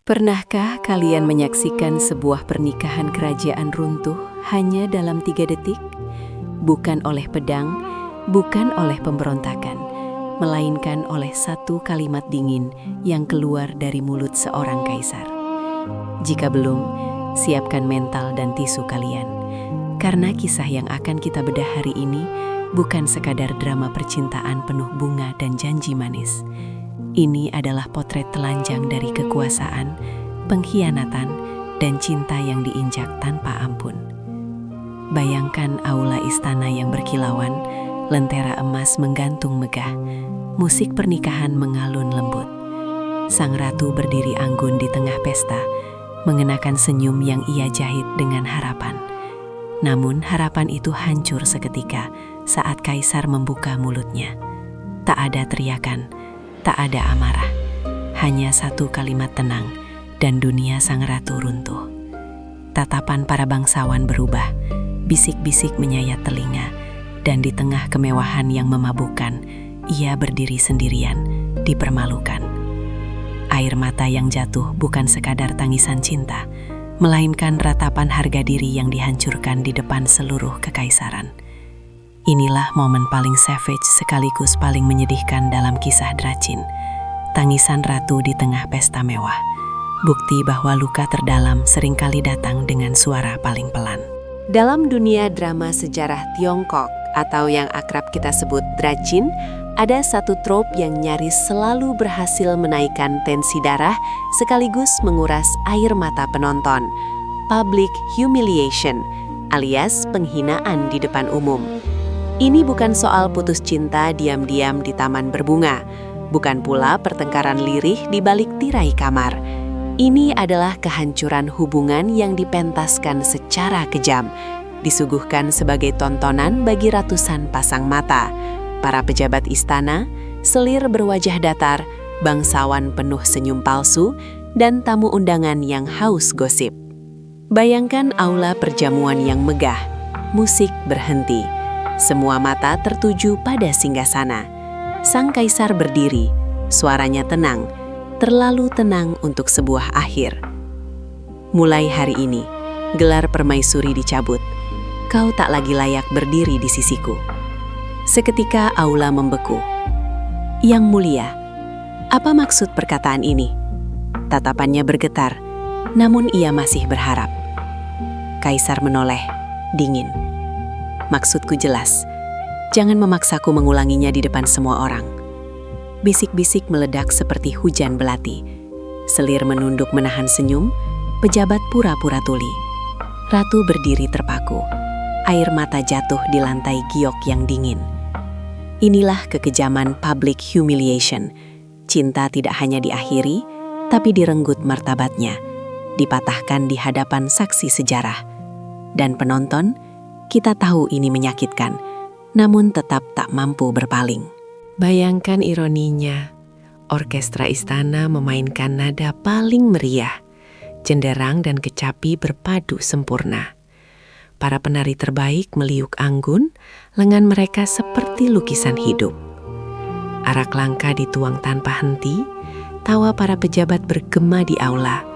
Pernahkah kalian menyaksikan sebuah pernikahan kerajaan runtuh hanya dalam 3 detik? Bukan oleh pedang, bukan oleh pemberontakan, melainkan oleh satu kalimat dingin yang keluar dari mulut seorang kaisar. Jika belum, siapkan mental dan tisu kalian. Karena kisah yang akan kita bedah hari ini bukan sekadar drama percintaan penuh bunga dan janji manis. Ini adalah potret telanjang dari kekuasaan, pengkhianatan, dan cinta yang diinjak tanpa ampun. Bayangkan aula istana yang berkilauan, lentera emas menggantung megah, musik pernikahan mengalun lembut. Sang ratu berdiri anggun di tengah pesta, mengenakan senyum yang ia jahit dengan harapan. Namun harapan itu hancur seketika saat kaisar membuka mulutnya. Tak ada teriakan, tak ada amarah, hanya satu kalimat tenang, dan dunia sang ratu runtuh. Tatapan para bangsawan berubah, bisik-bisik menyayat telinga, dan di tengah kemewahan yang memabukkan, ia berdiri sendirian, dipermalukan. Air mata yang jatuh bukan sekadar tangisan cinta, melainkan ratapan harga diri yang dihancurkan di depan seluruh kekaisaran. Inilah momen paling savage sekaligus paling menyedihkan dalam kisah Dracin. Tangisan ratu di tengah pesta mewah. Bukti bahwa luka terdalam seringkali datang dengan suara paling pelan. Dalam dunia drama sejarah Tiongkok atau yang akrab kita sebut Dracin, ada satu trope yang nyaris selalu berhasil menaikkan tensi darah sekaligus menguras air mata penonton. Public humiliation alias penghinaan di depan umum. Ini bukan soal putus cinta diam-diam di taman berbunga, bukan pula pertengkaran lirih di balik tirai kamar. Ini adalah kehancuran hubungan yang dipentaskan secara kejam, disuguhkan sebagai tontonan bagi ratusan pasang mata. Para pejabat istana, selir berwajah datar, bangsawan penuh senyum palsu, dan tamu undangan yang haus gosip. Bayangkan aula perjamuan yang megah, musik berhenti. Semua mata tertuju pada singgasana. Sang kaisar berdiri, suaranya tenang, terlalu tenang untuk sebuah akhir. Mulai hari ini, gelar permaisuri dicabut. Kau tak lagi layak berdiri di sisiku. Seketika aula membeku. Yang mulia, apa maksud perkataan ini? Tatapannya bergetar, namun ia masih berharap. Kaisar menoleh, dingin. Maksudku jelas, jangan memaksaku mengulanginya di depan semua orang. Bisik-bisik meledak seperti hujan belati. Selir menunduk menahan senyum, pejabat pura-pura tuli. Ratu berdiri terpaku, air mata jatuh di lantai giok yang dingin. Inilah kekejaman public humiliation. Cinta tidak hanya diakhiri, tapi direnggut martabatnya, dipatahkan di hadapan saksi sejarah. Dan penonton, kita tahu ini menyakitkan, namun tetap tak mampu berpaling. Bayangkan ironinya, orkestra istana memainkan nada paling meriah, cenderang dan kecapi berpadu sempurna. Para penari terbaik meliuk anggun, lengan mereka seperti lukisan hidup. Arak langka dituang tanpa henti, tawa para pejabat bergema di aula.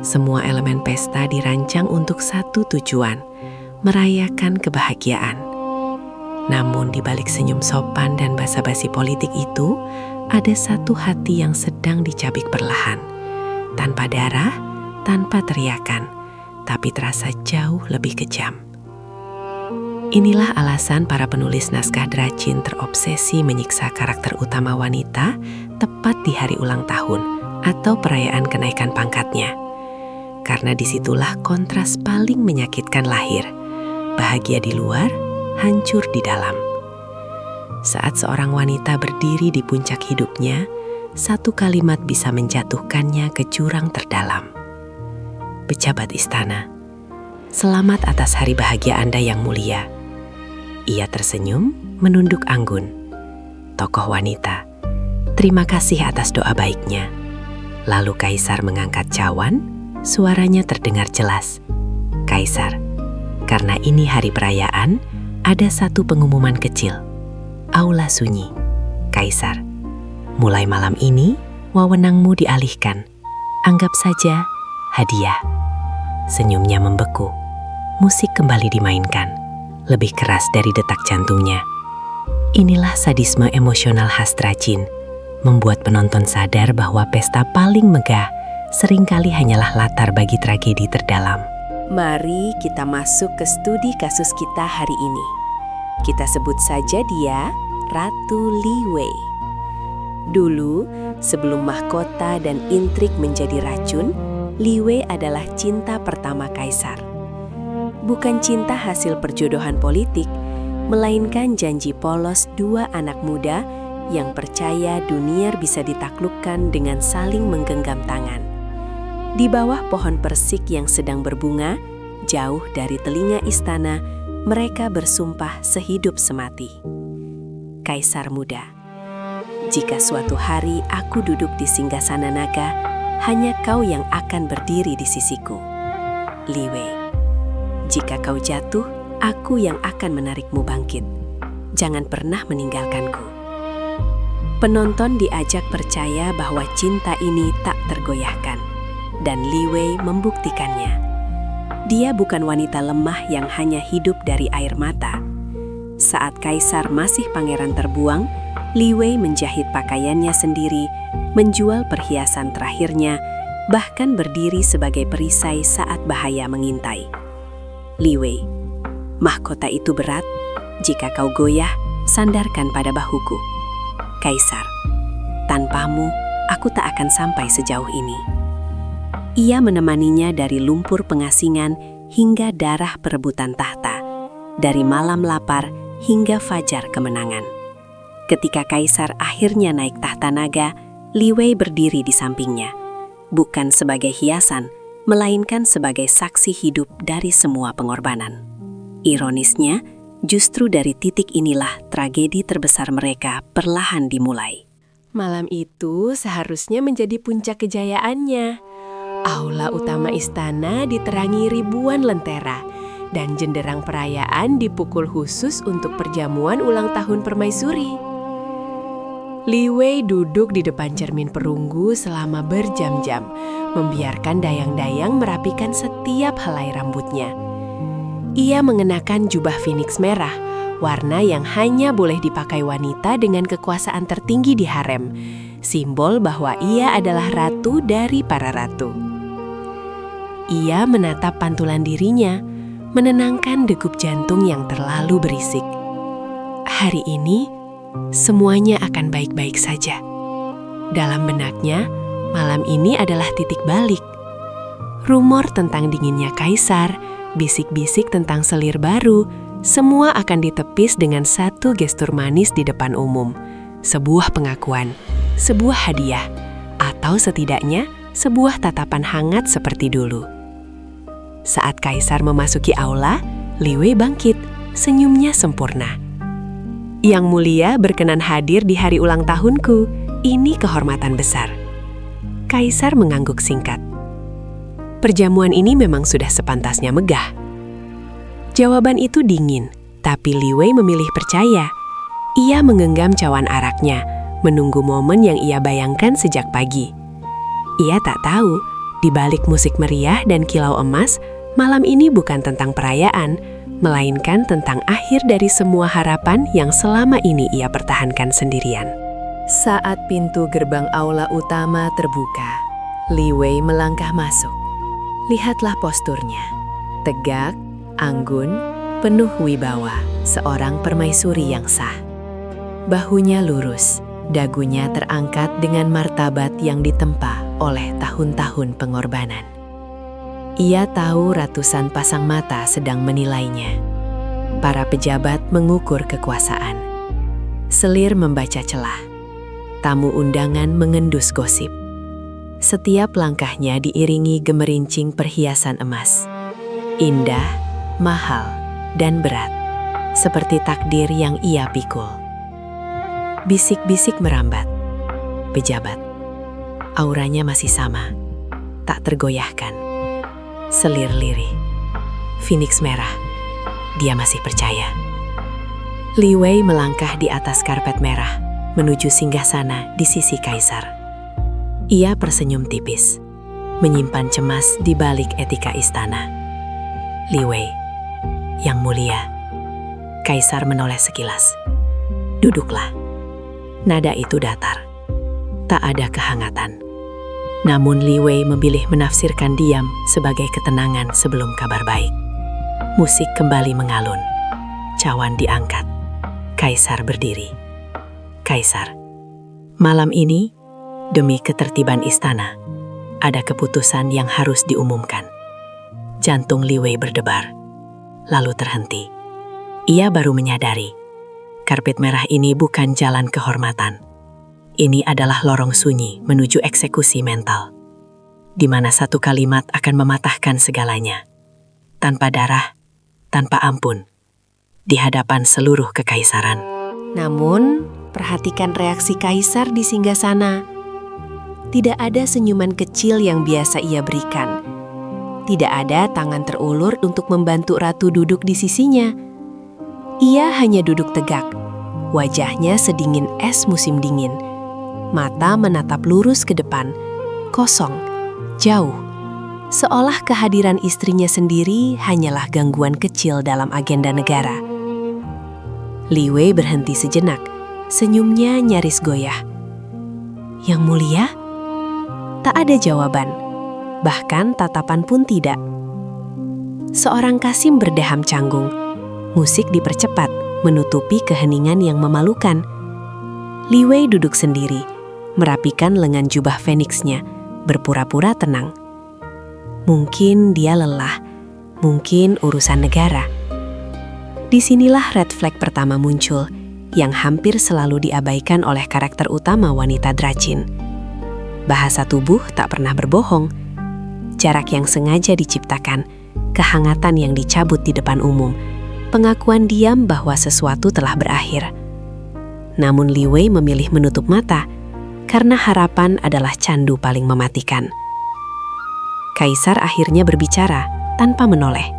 Semua elemen pesta dirancang untuk satu tujuan, merayakan kebahagiaan. Namun di balik senyum sopan dan basa-basi politik itu, ada satu hati yang sedang dicabik perlahan. Tanpa darah, tanpa teriakan, tapi terasa jauh lebih kejam. Inilah alasan para penulis naskah Dracin terobsesi menyiksa karakter utama wanita tepat di hari ulang tahun atau perayaan kenaikan pangkatnya. Karena disitulah kontras paling menyakitkan lahir. Bahagia di luar, hancur di dalam. Saat seorang wanita berdiri di puncak hidupnya, satu kalimat bisa menjatuhkannya ke jurang terdalam. Pejabat istana, selamat atas hari bahagia Anda yang mulia. Ia tersenyum, menunduk anggun. Tokoh wanita, terima kasih atas doa baiknya. Lalu kaisar mengangkat cawan, suaranya terdengar jelas. Kaisar, karena ini hari perayaan, ada satu pengumuman kecil. Aula sunyi. Kaisar, mulai malam ini, wewenangmu dialihkan. Anggap saja hadiah. Senyumnya membeku. Musik kembali dimainkan, lebih keras dari detak jantungnya. Inilah sadisme emosional khas Dracin, membuat penonton sadar bahwa pesta paling megah seringkali hanyalah latar bagi tragedi terdalam. Mari kita masuk ke studi kasus kita hari ini. Kita sebut saja dia Ratu Li Wei. Dulu, sebelum mahkota dan intrik menjadi racun, Li Wei adalah cinta pertama kaisar. Bukan cinta hasil perjodohan politik, melainkan janji polos dua anak muda yang percaya dunia bisa ditaklukkan dengan saling menggenggam tangan. Di bawah pohon persik yang sedang berbunga, jauh dari telinga istana, mereka bersumpah sehidup semati. Kaisar muda, jika suatu hari aku duduk di singgasana naga, hanya kau yang akan berdiri di sisiku. Li Wei, jika kau jatuh, aku yang akan menarikmu bangkit. Jangan pernah meninggalkanku. Penonton diajak percaya bahwa cinta ini tak tergoyahkan. Dan Li Wei membuktikannya. Dia bukan wanita lemah yang hanya hidup dari air mata. Saat kaisar masih pangeran terbuang, Li Wei menjahit pakaiannya sendiri, menjual perhiasan terakhirnya, bahkan berdiri sebagai perisai saat bahaya mengintai. Li Wei, mahkota itu berat, jika kau goyah, sandarkan pada bahuku. Kaisar, tanpamu, aku tak akan sampai sejauh ini. Ia menemaninya dari lumpur pengasingan hingga darah perebutan tahta, dari malam lapar hingga fajar kemenangan. Ketika kaisar akhirnya naik tahta naga, Li Wei berdiri di sampingnya, bukan sebagai hiasan, melainkan sebagai saksi hidup dari semua pengorbanan. Ironisnya, justru dari titik inilah tragedi terbesar mereka perlahan dimulai. Malam itu seharusnya menjadi puncak kejayaannya. Aula utama istana diterangi ribuan lentera, dan jenderang perayaan dipukul khusus untuk perjamuan ulang tahun permaisuri. Li Wei duduk di depan cermin perunggu selama berjam-jam, membiarkan dayang-dayang merapikan setiap helai rambutnya. Ia mengenakan jubah phoenix merah, warna yang hanya boleh dipakai wanita dengan kekuasaan tertinggi di harem, simbol bahwa ia adalah ratu dari para ratu. Ia menatap pantulan dirinya, menenangkan degup jantung yang terlalu berisik. Hari ini, semuanya akan baik-baik saja. Dalam benaknya, malam ini adalah titik balik. Rumor tentang dinginnya kaisar, bisik-bisik tentang selir baru, semua akan ditepis dengan satu gestur manis di depan umum. Sebuah pengakuan, sebuah hadiah, atau setidaknya sebuah tatapan hangat seperti dulu. Saat kaisar memasuki aula, Li Wei bangkit, senyumnya sempurna. Yang mulia berkenan hadir di hari ulang tahunku, ini kehormatan besar. Kaisar mengangguk singkat. Perjamuan ini memang sudah sepantasnya megah. Jawaban itu dingin, tapi Li Wei memilih percaya. Ia menggenggam cawan araknya, menunggu momen yang ia bayangkan sejak pagi. Ia tak tahu, di balik musik meriah dan kilau emas, malam ini bukan tentang perayaan, melainkan tentang akhir dari semua harapan yang selama ini ia pertahankan sendirian. Saat pintu gerbang aula utama terbuka, Li Wei melangkah masuk. Lihatlah posturnya. Tegak, anggun, penuh wibawa, seorang permaisuri yang sah. Bahunya lurus, dagunya terangkat dengan martabat yang ditempa oleh tahun-tahun pengorbanan. Ia tahu ratusan pasang mata sedang menilainya. Para pejabat mengukur kekuasaan. Selir membaca celah. Tamu undangan mengendus gosip. Setiap langkahnya diiringi gemerincing perhiasan emas. Indah, mahal, dan berat. Seperti takdir yang ia pikul. Bisik-bisik merambat. Pejabat. Auranya masih sama. Tak tergoyahkan. Selir lirih. Phoenix merah. Dia masih percaya. Li Wei melangkah di atas karpet merah, menuju singgasana di sisi kaisar. Ia tersenyum tipis. menyimpan cemas di balik etika istana. Li Wei, yang mulia. Kaisar menoleh sekilas. Duduklah. Nada itu datar. Tak ada kehangatan. Namun Li Wei memilih menafsirkan diam sebagai ketenangan sebelum kabar baik. Musik kembali mengalun. Cawan diangkat. Kaisar berdiri. Kaisar, malam ini, demi ketertiban istana, ada keputusan yang harus diumumkan. Jantung Li Wei berdebar, lalu terhenti. Ia baru menyadari, karpet merah ini bukan jalan kehormatan. Ini adalah lorong sunyi menuju eksekusi mental, di mana satu kalimat akan mematahkan segalanya. Tanpa darah, tanpa ampun, di hadapan seluruh kekaisaran. Namun, perhatikan reaksi kaisar di singgasana. Tidak ada senyuman kecil yang biasa ia berikan. Tidak ada tangan terulur untuk membantu ratu duduk di sisinya. Ia hanya duduk tegak, wajahnya sedingin es musim dingin. Mata menatap lurus ke depan, kosong, jauh. Seolah kehadiran istrinya sendiri hanyalah gangguan kecil dalam agenda negara. Li Wei berhenti sejenak, senyumnya nyaris goyah. Yang mulia? Tak ada jawaban, bahkan tatapan pun tidak. Seorang Kasim berdeham canggung. Musik dipercepat, menutupi keheningan yang memalukan. Li Wei duduk sendiri, merapikan lengan jubah feniksnya, berpura-pura tenang. Mungkin dia lelah, mungkin urusan negara. Disinilah red flag pertama muncul, yang hampir selalu diabaikan oleh karakter utama wanita Dracin. Bahasa tubuh tak pernah berbohong. Jarak yang sengaja diciptakan, kehangatan yang dicabut di depan umum, pengakuan diam bahwa sesuatu telah berakhir. Namun Li Wei memilih menutup mata, karena harapan adalah candu paling mematikan. Kaisar akhirnya berbicara tanpa menoleh.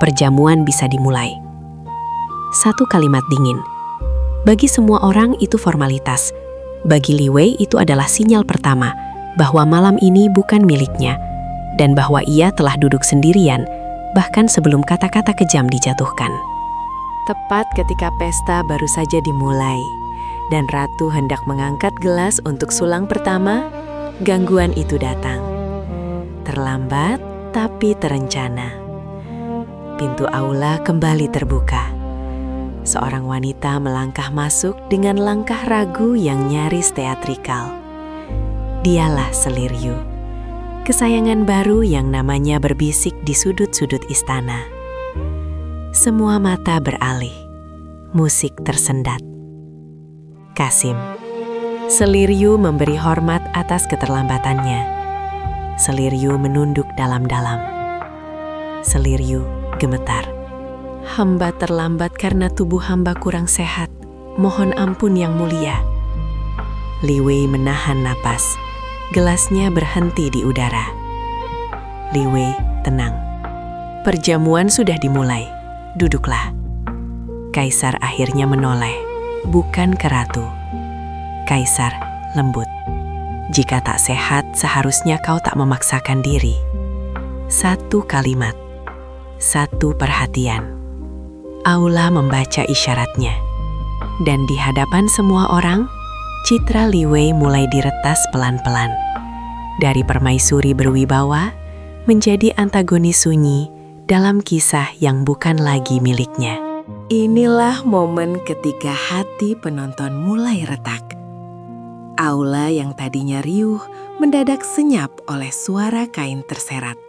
Perjamuan bisa dimulai. Satu kalimat dingin. Bagi semua orang itu formalitas. Bagi Li Wei itu adalah sinyal pertama bahwa malam ini bukan miliknya, dan bahwa ia telah duduk sendirian, bahkan sebelum kata-kata kejam dijatuhkan. Tepat ketika pesta baru saja dimulai, dan ratu hendak mengangkat gelas untuk sulang pertama, gangguan itu datang. Terlambat, tapi terencana. Pintu aula kembali terbuka. Seorang wanita melangkah masuk dengan langkah ragu yang nyaris teatrikal. Dialah Seliryu, kesayangan baru yang namanya berbisik di sudut-sudut istana. Semua mata beralih, musik tersendat. Kasim. Seliryu memberi hormat atas keterlambatannya. Seliryu menunduk dalam-dalam. Seliryu gemetar. Hamba terlambat karena tubuh hamba kurang sehat. Mohon ampun yang mulia. Li Wei menahan napas. Gelasnya berhenti di udara. Li Wei tenang. Perjamuan sudah dimulai. Duduklah. Kaisar akhirnya menoleh, bukan ke ratu. Kaisar lembut. Jika tak sehat, seharusnya kau tak memaksakan diri. Satu kalimat. Satu perhatian. Aula membaca isyaratnya. Dan di hadapan semua orang, citra Li Wei mulai diretas pelan-pelan. Dari permaisuri berwibawa, menjadi antagonis sunyi dalam kisah yang bukan lagi miliknya. Inilah momen ketika hati penonton mulai retak. Aula yang tadinya riuh mendadak senyap oleh suara kain terserat.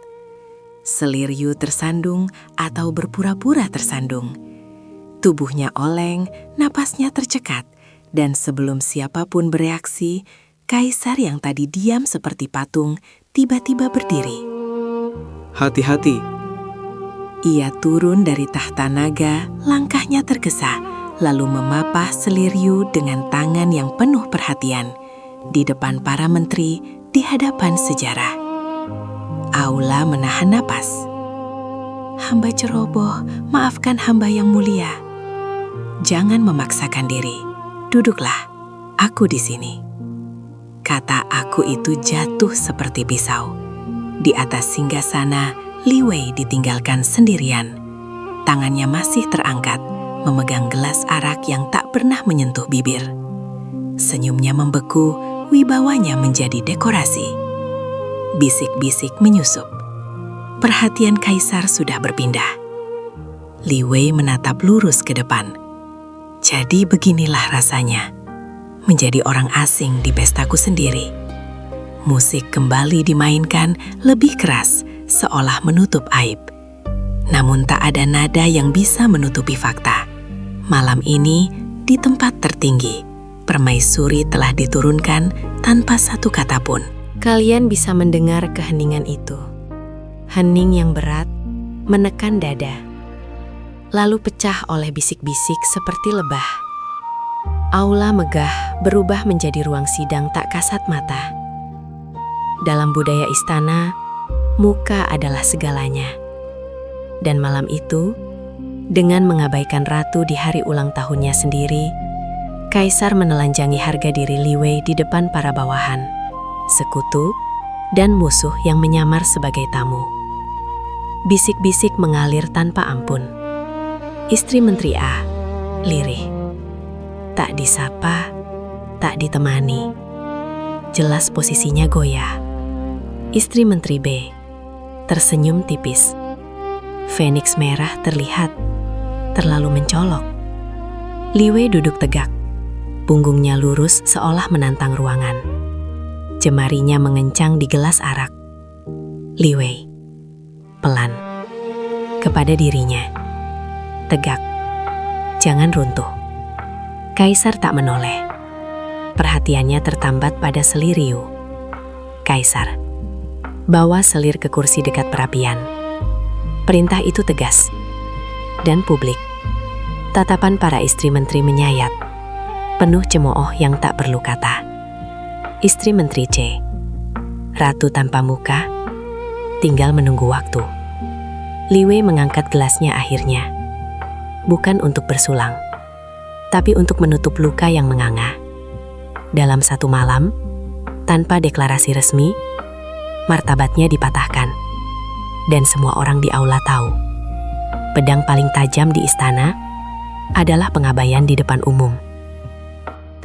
Seliryu tersandung atau berpura-pura tersandung. Tubuhnya oleng, napasnya tercekat, dan sebelum siapapun bereaksi, kaisar yang tadi diam seperti patung tiba-tiba berdiri. Hati-hati. Ia turun dari tahta naga, langkahnya tergesa, lalu memapah Seliryu dengan tangan yang penuh perhatian. Di depan para menteri, di hadapan sejarah. Aula menahan napas. Hamba ceroboh, maafkan hamba yang mulia. Jangan memaksakan diri. Duduklah, aku di sini. Kata aku itu jatuh seperti pisau. Di atas singgasana, Li Wei ditinggalkan sendirian. Tangannya masih terangkat, memegang gelas arak yang tak pernah menyentuh bibir. Senyumnya membeku, wibawanya menjadi dekorasi. Bisik-bisik menyusup. Perhatian kaisar sudah berpindah. Li Wei menatap lurus ke depan. Jadi beginilah rasanya, menjadi orang asing di pestaku sendiri. Musik kembali dimainkan lebih keras, seolah menutup aib. Namun tak ada nada yang bisa menutupi fakta. Malam ini, di tempat tertinggi, permaisuri telah diturunkan tanpa satu kata pun. Kalian bisa mendengar keheningan itu. Hening yang berat menekan dada, lalu pecah oleh bisik-bisik seperti lebah. Aula megah berubah menjadi ruang sidang tak kasat mata. Dalam budaya istana, muka adalah segalanya. Dan malam itu, dengan mengabaikan ratu di hari ulang tahunnya sendiri, kaisar menelanjangi harga diri Li Wei di depan para bawahan, sekutu, dan musuh yang menyamar sebagai tamu. Bisik-bisik mengalir tanpa ampun. Istri Menteri A, lirih. Tak disapa, tak ditemani. Jelas posisinya goyah. Istri Menteri B, tersenyum tipis. Feniks merah terlihat, terlalu mencolok. Li Wei duduk tegak, punggungnya lurus seolah menantang ruangan. Jemarinya mengencang di gelas arak. Li Wei, pelan, kepada dirinya. Tegak, jangan runtuh. Kaisar tak menoleh. Perhatiannya tertambat pada selir Ryu. Kaisar, bawa selir ke kursi dekat perapian. Perintah itu tegas. Dan publik. Tatapan para istri menteri menyayat. Penuh cemooh yang tak perlu kata. Istri Menteri C, ratu tanpa muka, tinggal menunggu waktu. Li Wei mengangkat gelasnya akhirnya. Bukan untuk bersulang, tapi untuk menutup luka yang menganga. Dalam satu malam, tanpa deklarasi resmi, martabatnya dipatahkan. Dan semua orang di aula tahu, pedang paling tajam di istana adalah pengabaian di depan umum.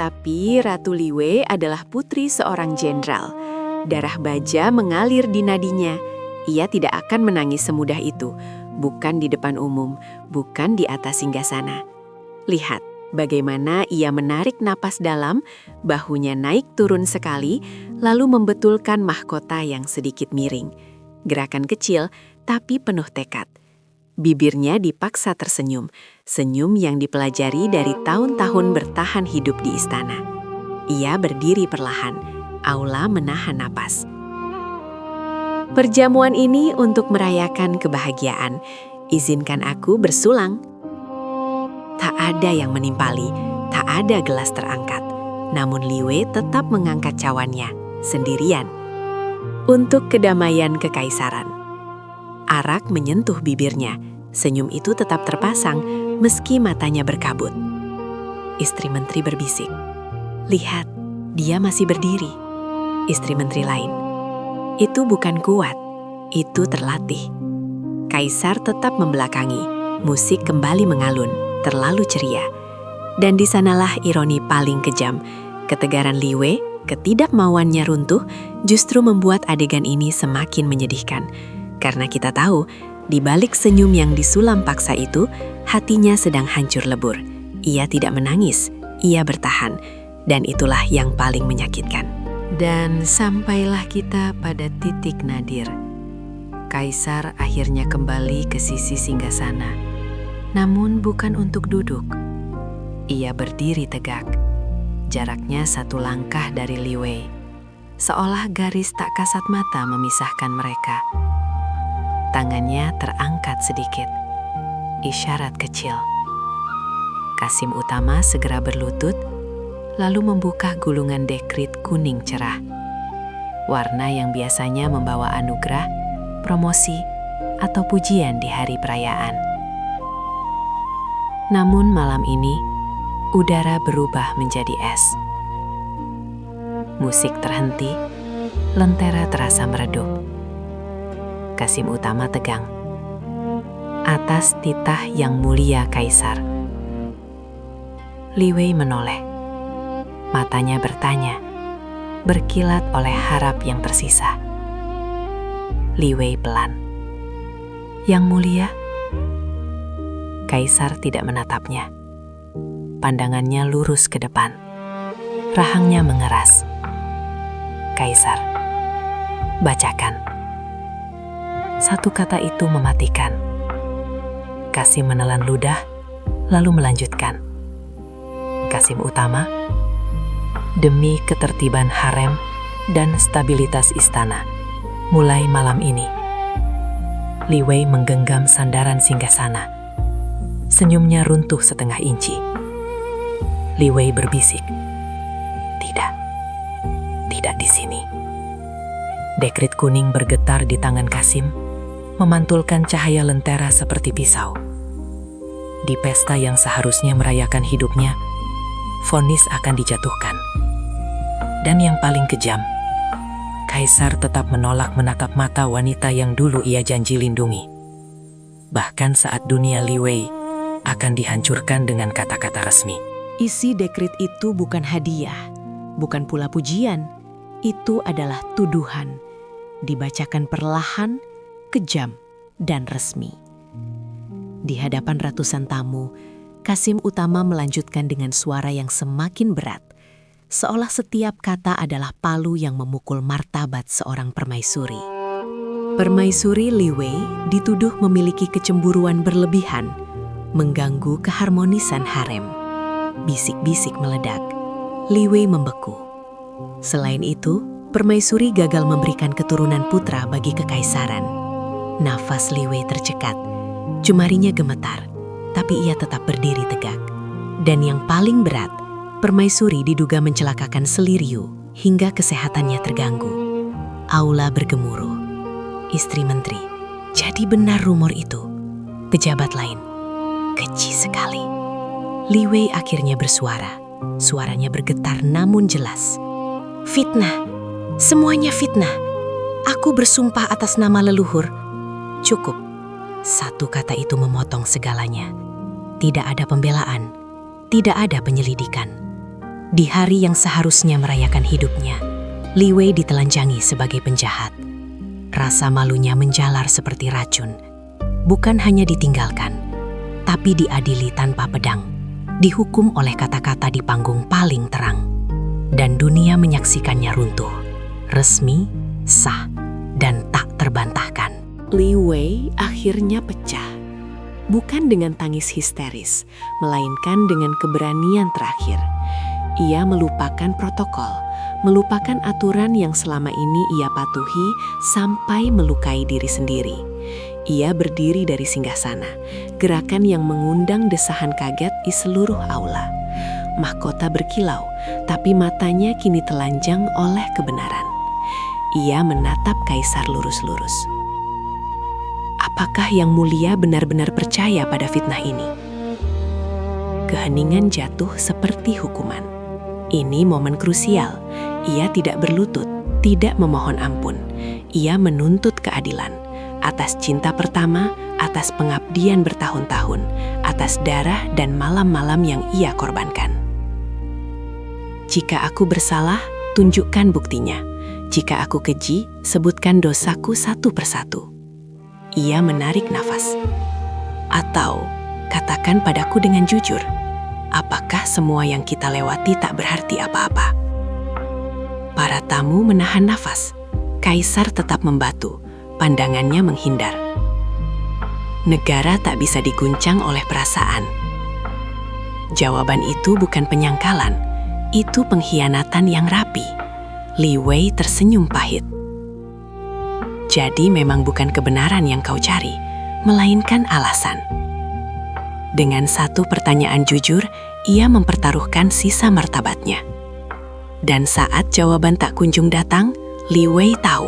Tapi Ratu Li Wei adalah putri seorang jenderal. Darah baja mengalir di nadinya. Ia tidak akan menangis semudah itu. Bukan di depan umum, bukan di atas singgasana. Lihat bagaimana ia menarik napas dalam, bahunya naik turun sekali, lalu membetulkan mahkota yang sedikit miring. Gerakan kecil, tapi penuh tekad. Bibirnya dipaksa tersenyum, senyum yang dipelajari dari tahun-tahun bertahan hidup di istana. Ia berdiri perlahan, aula menahan napas. Perjamuan ini untuk merayakan kebahagiaan. Izinkan aku bersulang. Tak ada yang menimpali, tak ada gelas terangkat. Namun Li Wei tetap mengangkat cawannya, sendirian. Untuk kedamaian kekaisaran. Arak menyentuh bibirnya, senyum itu tetap terpasang meski matanya berkabut. Istri menteri berbisik, lihat, dia masih berdiri. Istri menteri lain, itu bukan kuat, itu terlatih. Kaisar tetap membelakangi, musik kembali mengalun, terlalu ceria. Dan di sanalah ironi paling kejam. Ketegaran Li Wei, ketidakmauannya runtuh, justru membuat adegan ini semakin menyedihkan. Karena kita tahu, di balik senyum yang disulam paksa itu, hatinya sedang hancur lebur. Ia tidak menangis, ia bertahan. Dan itulah yang paling menyakitkan. Dan sampailah kita pada titik nadir. Kaisar akhirnya kembali ke sisi singgasana. Namun bukan untuk duduk. Ia berdiri tegak. Jaraknya satu langkah dari Li Wei. Seolah garis tak kasat mata memisahkan mereka. Tangannya terangkat sedikit. Isyarat kecil. Kasim Utama segera berlutut, lalu membuka gulungan dekrit kuning cerah. Warna yang biasanya membawa anugerah, promosi, atau pujian di hari perayaan. Namun malam ini, udara berubah menjadi es. Musik terhenti, lentera terasa meredup. Kasim Utama tegang. Atas titah yang mulia Kaisar. Li Wei menoleh. Matanya bertanya, berkilat oleh harap yang tersisa. Li Wei pelan. Yang mulia? Kaisar tidak menatapnya. Pandangannya lurus ke depan. Rahangnya mengeras. Kaisar, bacakan. Satu kata itu mematikan. Kasim menelan ludah, lalu melanjutkan. Kasim Utama, demi ketertiban harem dan stabilitas istana, mulai malam ini. Li Wei menggenggam sandaran singgasana. Senyumnya runtuh setengah inci. Li Wei berbisik, "Tidak, tidak di sini." Dekret kuning bergetar di tangan Kasim, memantulkan cahaya lentera seperti pisau. Di pesta yang seharusnya merayakan hidupnya, vonis akan dijatuhkan. Dan yang paling kejam, Kaisar tetap menolak menatap mata wanita yang dulu ia janji lindungi. Bahkan saat dunia Li Wei akan dihancurkan dengan kata-kata resmi. Isi dekret itu bukan hadiah, bukan pula pujian. Itu adalah tuduhan. Dibacakan perlahan, kejam, dan resmi. Di hadapan ratusan tamu, Kasim Utama melanjutkan dengan suara yang semakin berat, seolah setiap kata adalah palu yang memukul martabat seorang permaisuri. Permaisuri Li Wei dituduh memiliki kecemburuan berlebihan, mengganggu keharmonisan harem. Bisik-bisik meledak. Li Wei membeku. Selain itu, permaisuri gagal memberikan keturunan putra bagi kekaisaran. Nafas Li Wei tercekat. Jemarinya gemetar, tapi ia tetap berdiri tegak. Dan yang paling berat, permaisuri diduga mencelakakan Seliryu hingga kesehatannya terganggu. Aula bergemuruh. Istri menteri, jadi benar rumor itu. Pejabat lain, keji sekali. Li Wei akhirnya bersuara. Suaranya bergetar namun jelas. Fitnah. Semuanya fitnah. Aku bersumpah atas nama leluhur. Cukup. Satu kata itu memotong segalanya. Tidak ada pembelaan. Tidak ada penyelidikan. Di hari yang seharusnya merayakan hidupnya, Li Wei ditelanjangi sebagai penjahat. Rasa malunya menjalar seperti racun. Bukan hanya ditinggalkan, tapi diadili tanpa pedang, dihukum oleh kata-kata di panggung paling terang. Dan dunia menyaksikannya runtuh, resmi, sah, dan tak terbantahkan. Li Wei akhirnya pecah. Bukan dengan tangis histeris, melainkan dengan keberanian terakhir. Ia melupakan protokol, melupakan aturan yang selama ini ia patuhi sampai melukai diri sendiri. Ia berdiri dari singgasana, gerakan yang mengundang desahan kaget di seluruh aula. Mahkota berkilau, tapi matanya kini telanjang oleh kebenaran. Ia menatap Kaisar lurus-lurus. Apakah Yang Mulia benar-benar percaya pada fitnah ini? Keheningan jatuh seperti hukuman. Ini momen krusial. Ia tidak berlutut, tidak memohon ampun. Ia menuntut keadilan. Atas cinta pertama, atas pengabdian bertahun-tahun, atas darah dan malam-malam yang ia korbankan. Jika aku bersalah, tunjukkan buktinya. Jika aku keji, sebutkan dosaku satu persatu. Ia menarik nafas. Atau, katakan padaku dengan jujur, apakah semua yang kita lewati tak berarti apa-apa? Para tamu menahan nafas. Kaisar tetap membatu, pandangannya menghindar. Negara tak bisa diguncang oleh perasaan. Jawaban itu bukan penyangkalan, itu pengkhianatan yang rapi. Li Wei tersenyum pahit. Jadi memang bukan kebenaran yang kau cari, melainkan alasan. Dengan satu pertanyaan jujur, ia mempertaruhkan sisa martabatnya. Dan saat jawaban tak kunjung datang, Li Wei tahu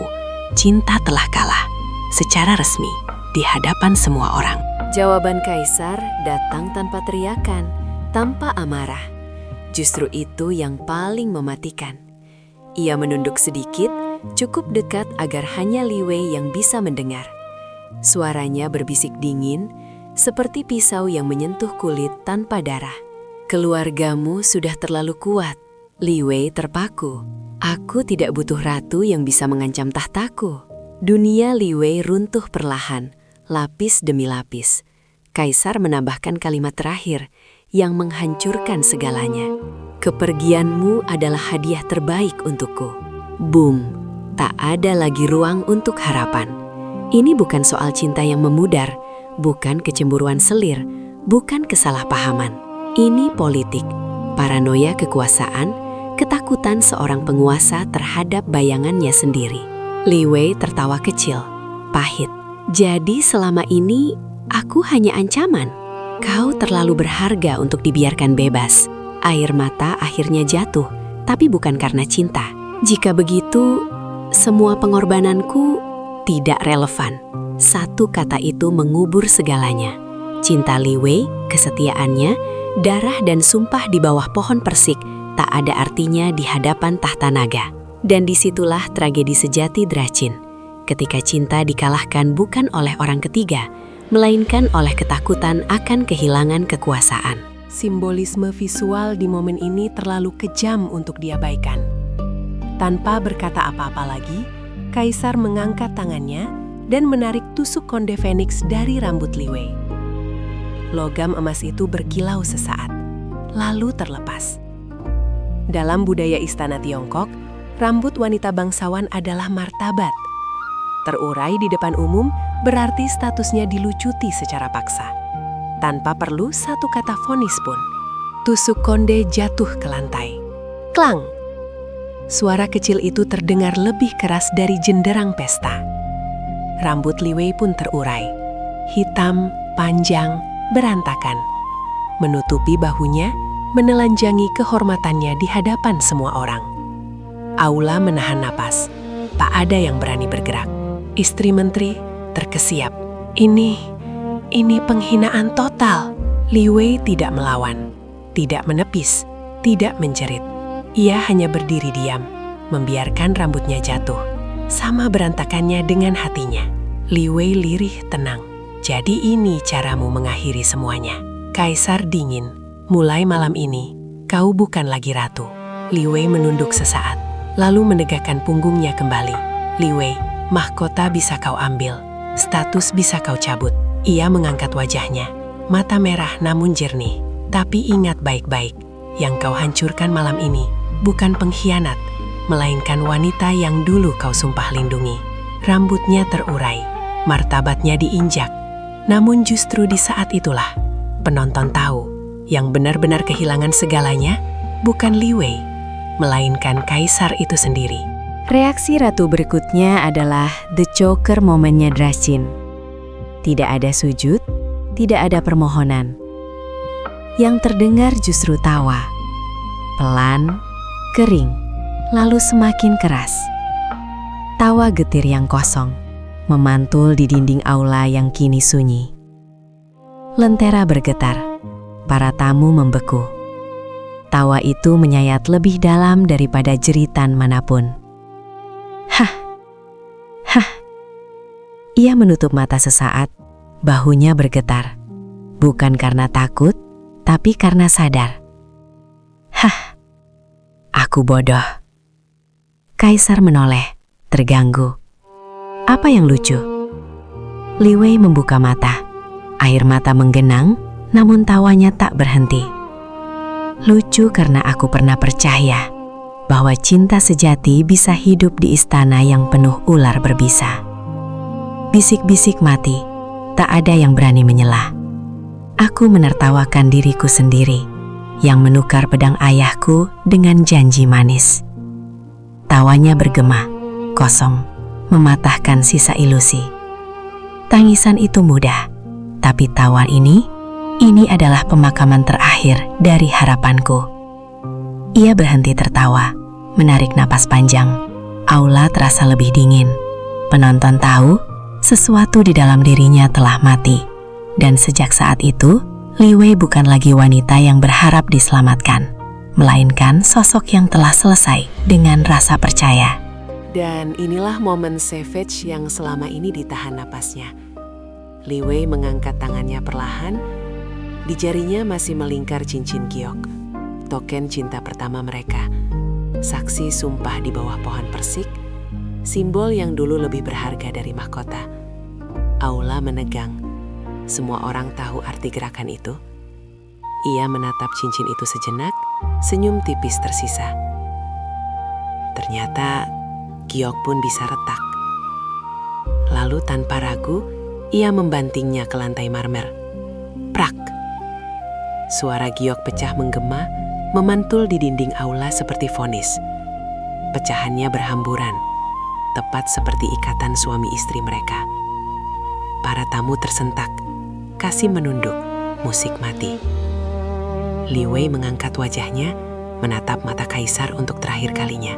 cinta telah kalah secara resmi di hadapan semua orang. Jawaban Kaisar datang tanpa teriakan, tanpa amarah. Justru itu yang paling mematikan. Ia menunduk sedikit, cukup dekat agar hanya Li Wei yang bisa mendengar. Suaranya berbisik dingin, seperti pisau yang menyentuh kulit tanpa darah. Keluargamu sudah terlalu kuat. Li Wei terpaku. Aku tidak butuh ratu yang bisa mengancam tahtaku. Dunia Li Wei runtuh perlahan, lapis demi lapis. Kaisar menambahkan kalimat terakhir yang menghancurkan segalanya. Kepergianmu adalah hadiah terbaik untukku. Boom, tak ada lagi ruang untuk harapan. Ini bukan soal cinta yang memudar, bukan kecemburuan selir, bukan kesalahpahaman. Ini politik, paranoia kekuasaan, ketakutan seorang penguasa terhadap bayangannya sendiri. Li Wei tertawa kecil, pahit. Jadi selama ini aku hanya ancaman. Kau terlalu berharga untuk dibiarkan bebas. Air mata akhirnya jatuh, tapi bukan karena cinta. Jika begitu, semua pengorbananku tidak relevan. Satu kata itu mengubur segalanya. Cinta Li Wei, kesetiaannya, darah dan sumpah di bawah pohon persik tak ada artinya di hadapan tahta naga. Dan disitulah tragedi sejati Dracin. Ketika cinta dikalahkan bukan oleh orang ketiga, melainkan oleh ketakutan akan kehilangan kekuasaan. Simbolisme visual di momen ini terlalu kejam untuk diabaikan. Tanpa berkata apa-apa lagi, Kaisar mengangkat tangannya dan menarik tusuk konde Phoenix dari rambut Li Wei. Logam emas itu berkilau sesaat, lalu terlepas. Dalam budaya istana Tiongkok, rambut wanita bangsawan adalah martabat. Terurai di depan umum berarti statusnya dilucuti secara paksa. Tanpa perlu satu kata vonis pun, tusuk konde jatuh ke lantai. Klang! Suara kecil itu terdengar lebih keras dari jenderang pesta. Rambut Li Wei pun terurai, hitam, panjang, berantakan. Menutupi bahunya, menelanjangi kehormatannya di hadapan semua orang. Aula menahan napas, tak ada yang berani bergerak. Istri menteri terkesiap. Ini penghinaan total. Li Wei tidak melawan, tidak menepis, tidak menjerit. Ia hanya berdiri diam, membiarkan rambutnya jatuh. Sama berantakannya dengan hatinya. Li Wei lirih tenang. Jadi ini caramu mengakhiri semuanya. Kaisar dingin. Mulai malam ini, kau bukan lagi ratu. Li Wei menunduk sesaat, lalu menegakkan punggungnya kembali. Li Wei, mahkota bisa kau ambil, status bisa kau cabut. Ia mengangkat wajahnya, mata merah namun jernih. Tapi ingat baik-baik, yang kau hancurkan malam ini bukan pengkhianat, melainkan wanita yang dulu kau sumpah lindungi. Rambutnya terurai, martabatnya diinjak. Namun justru di saat itulah, penonton tahu, yang benar-benar kehilangan segalanya bukan Li Wei, melainkan kaisar itu sendiri. Reaksi ratu berikutnya adalah the choker momennya Dracin. Tidak ada sujud, tidak ada permohonan. Yang terdengar justru tawa. Pelan, kering, lalu semakin keras. Tawa getir yang kosong, memantul di dinding aula yang kini sunyi. Lentera bergetar, para tamu membeku. Tawa itu menyayat lebih dalam daripada jeritan manapun. Hah, hah. Ia menutup mata sesaat, bahunya bergetar. Bukan karena takut, tapi karena sadar. Hah, aku bodoh. Kaisar menoleh, terganggu. Apa yang lucu? Li Wei membuka mata. Air mata menggenang, namun tawanya tak berhenti. Lucu karena aku pernah percaya bahwa cinta sejati bisa hidup di istana yang penuh ular berbisa. Bisik-bisik mati, tak ada yang berani menyela. Aku menertawakan diriku sendiri, yang menukar pedang ayahku dengan janji manis. Tawanya bergema, kosong, mematahkan sisa ilusi. Tangisan itu mudah, tapi tawa ini adalah pemakaman terakhir dari harapanku. Ia berhenti tertawa, menarik napas panjang. Aula terasa lebih dingin. Penonton tahu sesuatu di dalam dirinya telah mati. Dan sejak saat itu, Li Wei bukan lagi wanita yang berharap diselamatkan, melainkan sosok yang telah selesai dengan rasa percaya. Dan inilah momen savage yang selama ini ditahan napasnya. Li Wei mengangkat tangannya perlahan. Di jarinya masih melingkar cincin giok, token cinta pertama mereka. Saksi sumpah di bawah pohon persik, simbol yang dulu lebih berharga dari mahkota. Aula menegang. Semua orang tahu arti gerakan itu. Ia menatap cincin itu sejenak, senyum tipis tersisa. Ternyata giok pun bisa retak. Lalu tanpa ragu, ia membantingnya ke lantai marmer. Prak! Suara giok pecah menggema, memantul di dinding aula seperti vonis. Pecahannya berhamburan, tepat seperti ikatan suami istri mereka. Para tamu tersentak, Kasim menunduk, musik mati. Li Wei mengangkat wajahnya, menatap mata kaisar untuk terakhir kalinya.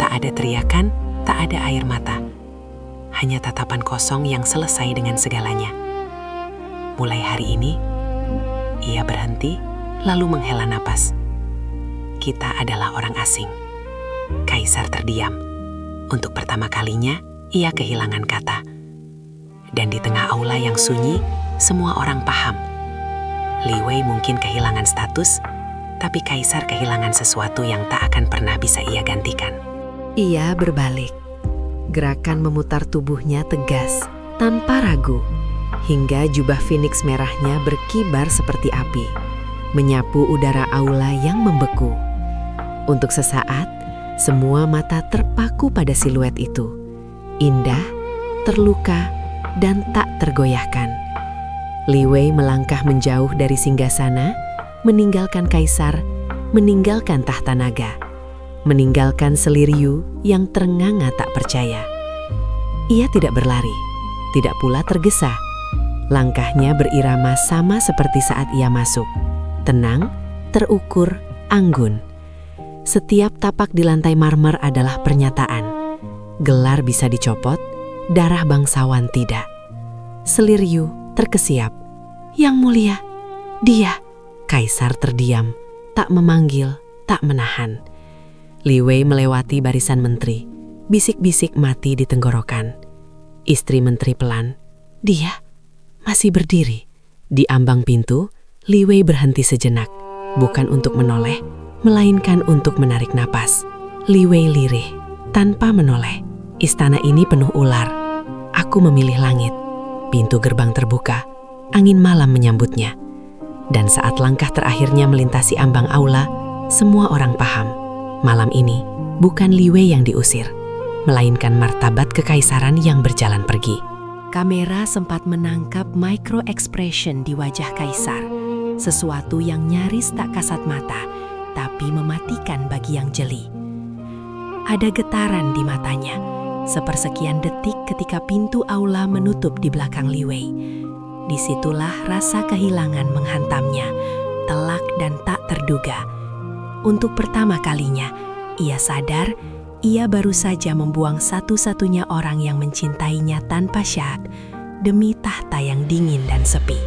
Tak ada teriakan, tak ada air mata. Hanya tatapan kosong yang selesai dengan segalanya. Mulai hari ini, ia berhenti, lalu menghela napas. Kita adalah orang asing. Kaisar terdiam. Untuk pertama kalinya, ia kehilangan kata. Dan di tengah aula yang sunyi, semua orang paham. Li Wei mungkin kehilangan status, tapi Kaisar kehilangan sesuatu yang tak akan pernah bisa ia gantikan. Ia berbalik. Gerakan memutar tubuhnya tegas, tanpa ragu, hingga jubah Phoenix merahnya berkibar seperti api, menyapu udara aula yang membeku. Untuk sesaat, semua mata terpaku pada siluet itu. Indah, terluka, dan tak tergoyahkan. Li Wei melangkah menjauh dari singgasana, meninggalkan Kaisar, meninggalkan tahta naga, meninggalkan Seliryu yang ternganga tak percaya. Ia tidak berlari, tidak pula tergesa. Langkahnya berirama sama seperti saat ia masuk. Tenang, terukur, anggun. Setiap tapak di lantai marmer adalah pernyataan. Gelar bisa dicopot, darah bangsawan tidak. Seliryu terkesiap. Yang mulia, dia. Kaisar terdiam, tak memanggil, tak menahan. Li Wei melewati barisan menteri, bisik-bisik mati di tenggorokan. Istri menteri pelan, dia masih berdiri. Di ambang pintu, Li Wei berhenti sejenak, bukan untuk menoleh, melainkan untuk menarik napas. Li Wei lirih, tanpa menoleh. Istana ini penuh ular. Aku memilih langit. Pintu gerbang terbuka, angin malam menyambutnya. Dan saat langkah terakhirnya melintasi ambang aula, semua orang paham. Malam ini bukan Li Wei yang diusir, melainkan martabat kekaisaran yang berjalan pergi. Kamera sempat menangkap micro expression di wajah kaisar, sesuatu yang nyaris tak kasat mata, tapi mematikan bagi yang jeli. Ada getaran di matanya, sepersekian detik ketika pintu aula menutup di belakang Li Wei. Disitulah rasa kehilangan menghantamnya, telak dan tak terduga. Untuk pertama kalinya, ia sadar ia baru saja membuang satu-satunya orang yang mencintainya tanpa syarat demi tahta yang dingin dan sepi.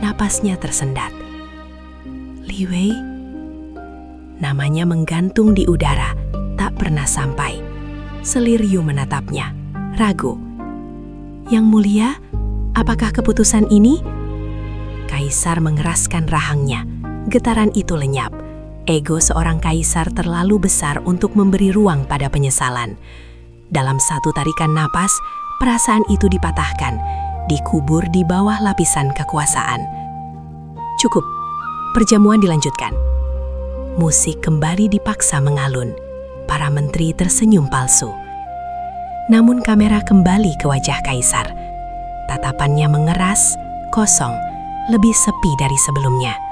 Napasnya tersendat. Li Wei? Namanya menggantung di udara, tak pernah sampai. Seliryu menatapnya, ragu. Yang mulia, apakah keputusan ini? Kaisar mengeraskan rahangnya. Getaran itu lenyap. Ego seorang kaisar terlalu besar untuk memberi ruang pada penyesalan. Dalam satu tarikan napas, perasaan itu dipatahkan, dikubur di bawah lapisan kekuasaan. Cukup, perjamuan dilanjutkan. Musik kembali dipaksa mengalun. Para menteri tersenyum palsu. Namun kamera kembali ke wajah kaisar. Tatapannya mengeras, kosong, lebih sepi dari sebelumnya.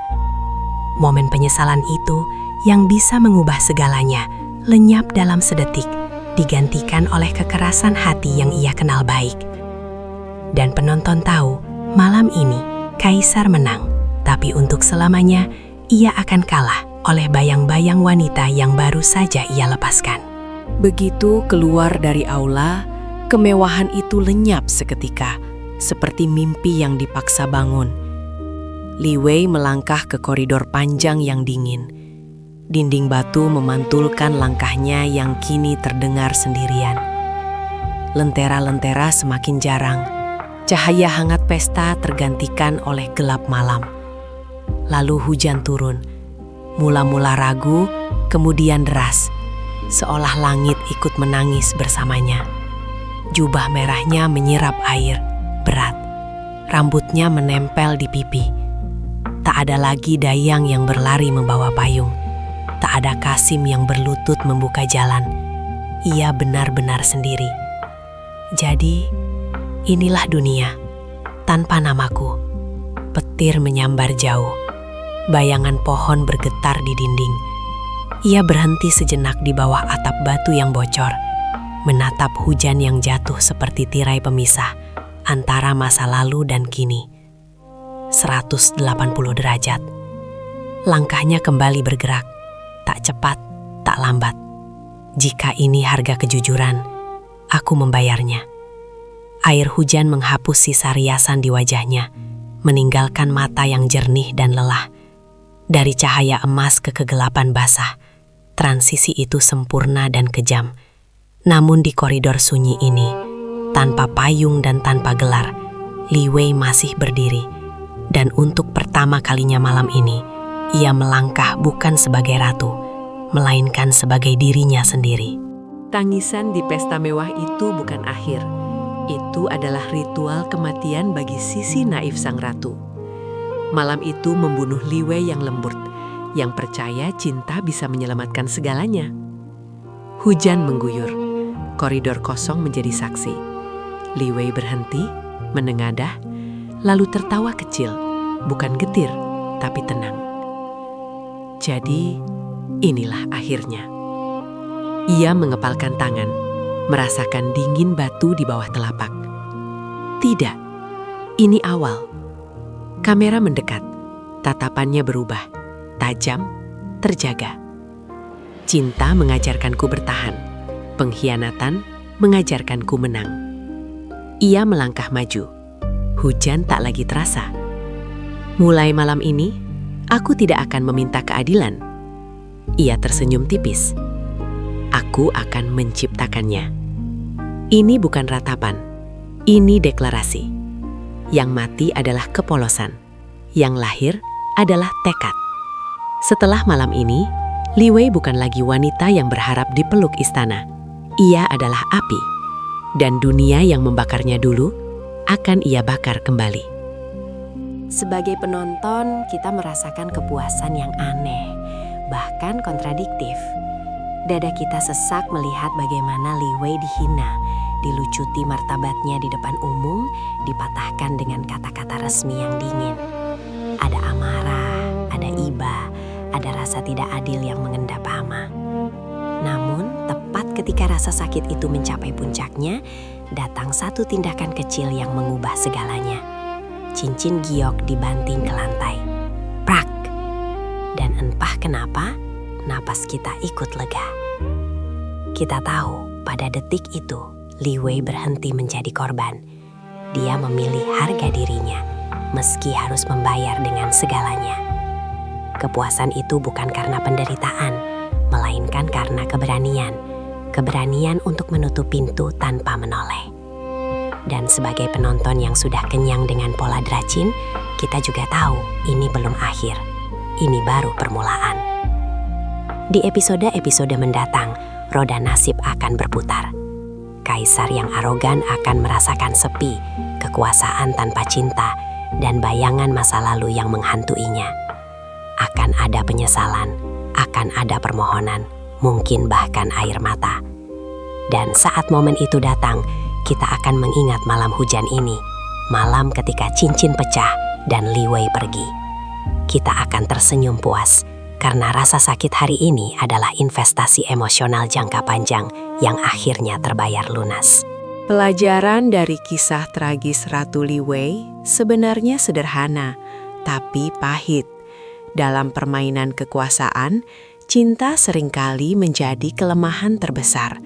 Momen penyesalan itu yang bisa mengubah segalanya lenyap dalam sedetik, digantikan oleh kekerasan hati yang ia kenal baik. Dan penonton tahu, malam ini Kaisar menang, tapi untuk selamanya ia akan kalah oleh bayang-bayang wanita yang baru saja ia lepaskan. Begitu keluar dari aula, kemewahan itu lenyap seketika, seperti mimpi yang dipaksa bangun. Li Wei melangkah ke koridor panjang yang dingin. Dinding batu memantulkan langkahnya yang kini terdengar sendirian. Lentera-lentera semakin jarang. Cahaya hangat pesta tergantikan oleh gelap malam. Lalu hujan turun, mula-mula ragu, kemudian deras, seolah langit ikut menangis bersamanya. Jubah merahnya menyirap air, berat. Rambutnya menempel di pipi. Tak ada lagi Dayang yang berlari membawa payung. Tak ada Kasim yang berlutut membuka jalan. Ia benar-benar sendiri. Jadi, inilah dunia, tanpa namaku. Petir menyambar jauh. Bayangan pohon bergetar di dinding. Ia berhenti sejenak di bawah atap batu yang bocor, menatap hujan yang jatuh seperti tirai pemisah antara masa lalu dan kini. 180 derajat. Langkahnya kembali bergerak, tak cepat, tak lambat. Jika ini harga kejujuran, aku membayarnya. Air hujan menghapus sisa riasan di wajahnya, meninggalkan mata yang jernih dan lelah. Dari cahaya emas ke kegelapan basah, transisi itu sempurna dan kejam. Namun di koridor sunyi ini, tanpa payung dan tanpa gelar, Li Wei masih berdiri. Dan untuk pertama kalinya malam ini, ia melangkah bukan sebagai ratu, melainkan sebagai dirinya sendiri. Tangisan di pesta mewah itu bukan akhir. Itu adalah ritual kematian bagi sisi naif sang ratu. Malam itu membunuh Li Wei yang lembut, yang percaya cinta bisa menyelamatkan segalanya. Hujan mengguyur, koridor kosong menjadi saksi. Li Wei berhenti, menengadah, lalu tertawa kecil, bukan getir, tapi tenang. Jadi, inilah akhirnya. Ia mengepalkan tangan, merasakan dingin batu di bawah telapak. Tidak, ini awal. Kamera mendekat, tatapannya berubah, tajam, terjaga. Cinta mengajarkanku bertahan, pengkhianatan mengajarkanku menang. Ia melangkah maju. Hujan tak lagi terasa. Mulai malam ini, aku tidak akan meminta keadilan. Ia tersenyum tipis. Aku akan menciptakannya. Ini bukan ratapan, ini deklarasi. Yang mati adalah kepolosan, yang lahir adalah tekad. Setelah malam ini, Li Wei bukan lagi wanita yang berharap dipeluk istana. Ia adalah api, dan dunia yang membakarnya dulu akan ia bakar kembali. Sebagai penonton, kita merasakan kepuasan yang aneh, bahkan kontradiktif. Dada kita sesak melihat bagaimana Li Wei dihina, dilucuti martabatnya di depan umum, dipatahkan dengan kata-kata resmi yang dingin. Ada amarah, ada iba, ada rasa tidak adil yang mengendap hama. Namun, tepat ketika rasa sakit itu mencapai puncaknya, datang satu tindakan kecil yang mengubah segalanya. Cincin giok dibanting ke lantai. Prak! Dan entah kenapa, napas kita ikut lega. Kita tahu pada detik itu, Li Wei berhenti menjadi korban. Dia memilih harga dirinya, meski harus membayar dengan segalanya. Kepuasan itu bukan karena penderitaan, melainkan karena keberanian. Keberanian untuk menutup pintu tanpa menoleh. Dan sebagai penonton yang sudah kenyang dengan pola Dracin, kita juga tahu ini belum akhir. Ini baru permulaan. Di episode-episode mendatang, roda nasib akan berputar. Kaisar yang arogan akan merasakan sepi, kekuasaan tanpa cinta, dan bayangan masa lalu yang menghantuinya. Akan ada penyesalan, akan ada permohonan, mungkin bahkan air mata. Dan saat momen itu datang, kita akan mengingat malam hujan ini, malam ketika cincin pecah dan Li Wei pergi. Kita akan tersenyum puas, karena rasa sakit hari ini adalah investasi emosional jangka panjang yang akhirnya terbayar lunas. Pelajaran dari kisah tragis Ratu Li Wei sebenarnya sederhana, tapi pahit. Dalam permainan kekuasaan, cinta seringkali menjadi kelemahan terbesar.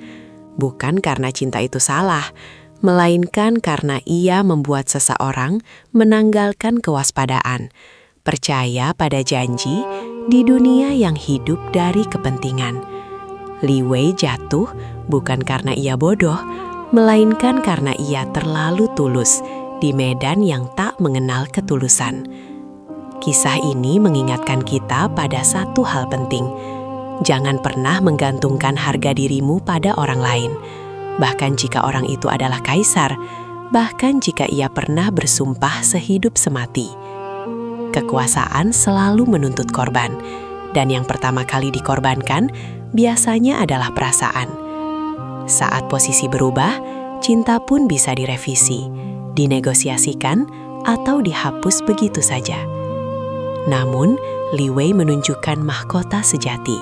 Bukan karena cinta itu salah, melainkan karena ia membuat seseorang menanggalkan kewaspadaan, percaya pada janji di dunia yang hidup dari kepentingan. Li Wei jatuh bukan karena ia bodoh, melainkan karena ia terlalu tulus di medan yang tak mengenal ketulusan. Kisah ini mengingatkan kita pada satu hal penting. Jangan pernah menggantungkan harga dirimu pada orang lain, bahkan jika orang itu adalah kaisar, bahkan jika ia pernah bersumpah sehidup semati. Kekuasaan selalu menuntut korban, dan yang pertama kali dikorbankan biasanya adalah perasaan. Saat posisi berubah, cinta pun bisa direvisi, dinegosiasikan, atau dihapus begitu saja. Namun, Li Wei menunjukkan mahkota sejati,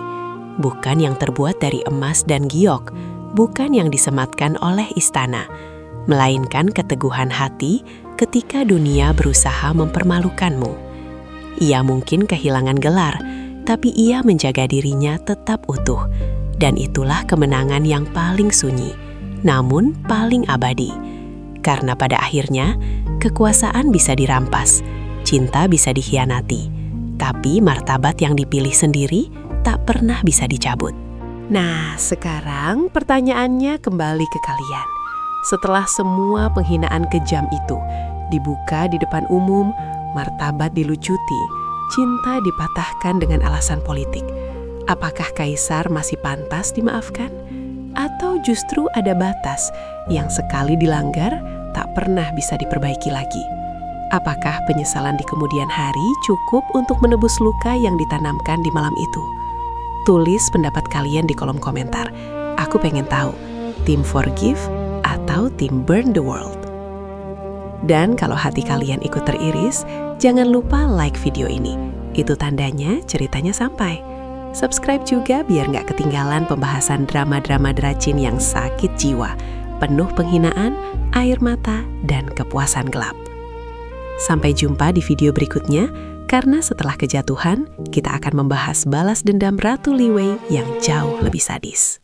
bukan yang terbuat dari emas dan giok, bukan yang disematkan oleh istana, melainkan keteguhan hati ketika dunia berusaha mempermalukanmu. Ia mungkin kehilangan gelar, tapi ia menjaga dirinya tetap utuh, dan itulah kemenangan yang paling sunyi, namun paling abadi. Karena pada akhirnya, kekuasaan bisa dirampas, cinta bisa dikhianati, tapi martabat yang dipilih sendiri tak pernah bisa dicabut. Nah, sekarang pertanyaannya kembali ke kalian. Setelah semua penghinaan kejam itu dibuka di depan umum, martabat dilucuti, cinta dipatahkan dengan alasan politik, apakah kaisar masih pantas dimaafkan? Atau justru ada batas yang sekali dilanggar tak pernah bisa diperbaiki lagi? Apakah penyesalan di kemudian hari cukup untuk menebus luka yang ditanamkan di malam itu? Tulis pendapat kalian di kolom komentar. Aku pengen tahu, tim forgive atau tim burn the world? Dan kalau hati kalian ikut teriris, jangan lupa like video ini. Itu tandanya ceritanya sampai. Subscribe juga biar nggak ketinggalan pembahasan drama-drama Dracin yang sakit jiwa, penuh penghinaan, air mata, dan kepuasan gelap. Sampai jumpa di video berikutnya, karena setelah kejatuhan, kita akan membahas balas dendam Ratu Li Wei yang jauh lebih sadis.